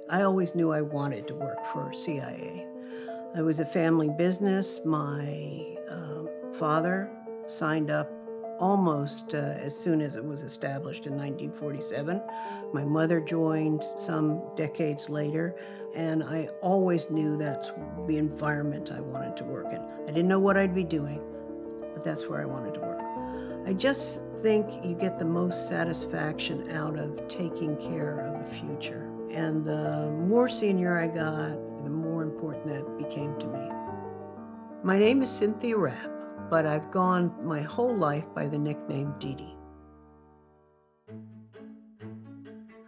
I always knew I wanted to work for CIA. It was a family business. My father signed up almost as soon as it was established in 1947. My mother joined some decades later, and I always knew that's the environment I wanted to work in. I didn't know what I'd be doing, but that's where I wanted to work. I just think you get the most satisfaction out of taking care of the future. And the more senior I got, the more important that became to me. My name is Cynthia Rapp, but I've gone my whole life by the nickname Didi.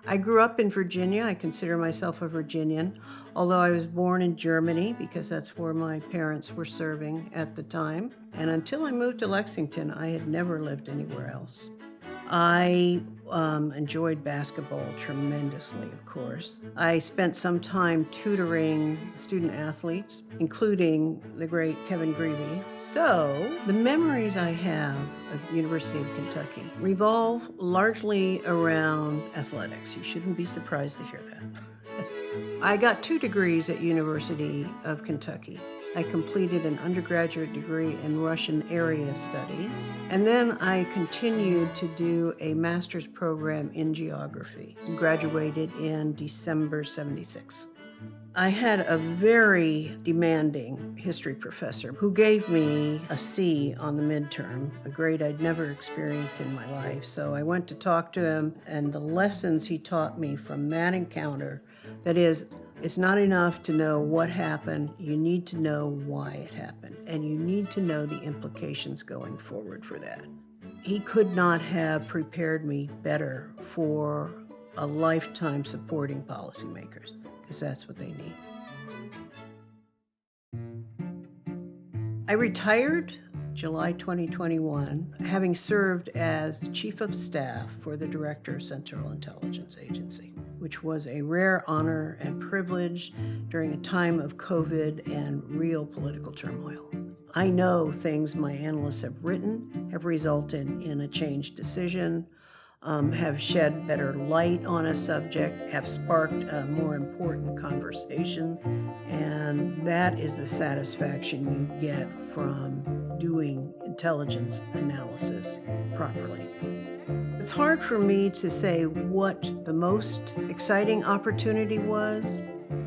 I grew up in Virginia. I consider myself a Virginian, although I was born in Germany because that's where my parents were serving at the time. And until I moved to Lexington, I had never lived anywhere else. I enjoyed basketball tremendously, of course. I spent some time tutoring student athletes, including the great Kevin Greavy. So the memories I have of the University of Kentucky revolve largely around athletics. You shouldn't be surprised to hear that. I got 2 degrees at University of Kentucky. I completed an undergraduate degree in Russian area studies, and then I continued to do a master's program in geography and graduated in December '76. I had a very demanding history professor who gave me a C on the midterm, a grade I'd never experienced in my life. So I went to talk to him, and the lessons he taught me from that encounter, that is, it's not enough to know what happened, you need to know why it happened, and you need to know the implications going forward for that. He could not have prepared me better for a lifetime supporting policymakers, because that's what they need. I retired July 2021, having served as Chief of Staff for the Director of Central Intelligence Agency, which was a rare honor and privilege during a time of COVID and real political turmoil. I know things my analysts have written have resulted in a changed decision, have shed better light on a subject, have sparked a more important conversation, and that is the satisfaction you get from doing intelligence analysis properly. It's hard for me to say what the most exciting opportunity was.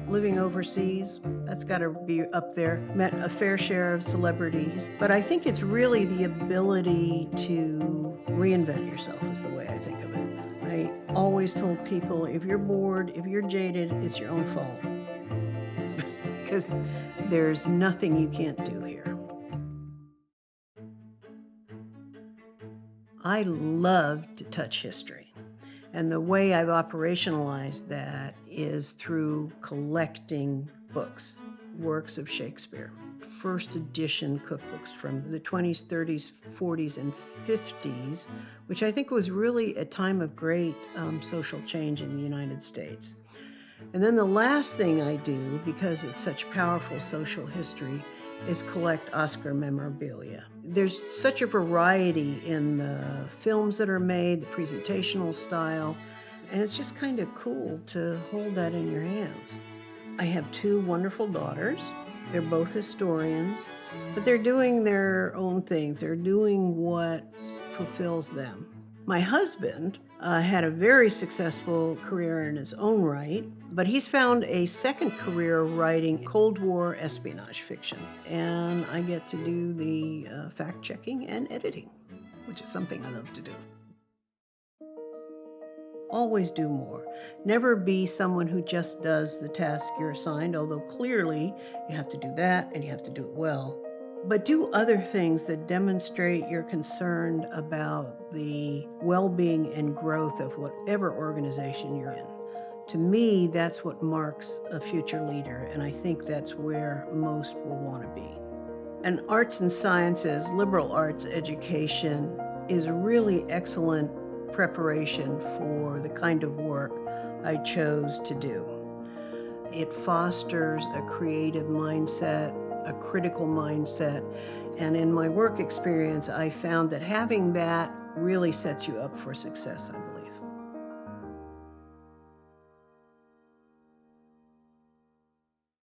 Living overseas, that's got to be up there. Met a fair share of celebrities, but I think it's really the ability to reinvent yourself is the way I think of it. I always told people, if you're bored, if you're jaded, it's your own fault. Because there's nothing you can't do here. I love to touch history. And the way I've operationalized that is through collecting books, works of Shakespeare, first edition cookbooks from the 20s, 30s, 40s, and 50s, which I think was really a time of great social change in the United States. And then the last thing I do, because it's such powerful social history, is collect Oscar memorabilia. There's such a variety in the films that are made, the presentational style, and it's just kind of cool to hold that in your hands. I have 2 wonderful daughters. They're both historians, but they're doing their own things. They're doing what fulfills them. My husband had a very successful career in his own right, but he's found a second career writing Cold War espionage fiction, and I get to do the fact-checking and editing, which is something I love to do. Always do more. Never be someone who just does the task you're assigned, although clearly you have to do that and you have to do it well. But do other things that demonstrate you're concerned about the well-being and growth of whatever organization you're in. To me, that's what marks a future leader, and I think that's where most will want to be. An arts and sciences, liberal arts education is really excellent preparation for the kind of work I chose to do. It fosters a creative mindset, a critical mindset, and in my work experience, I found that having that really sets you up for success, I believe.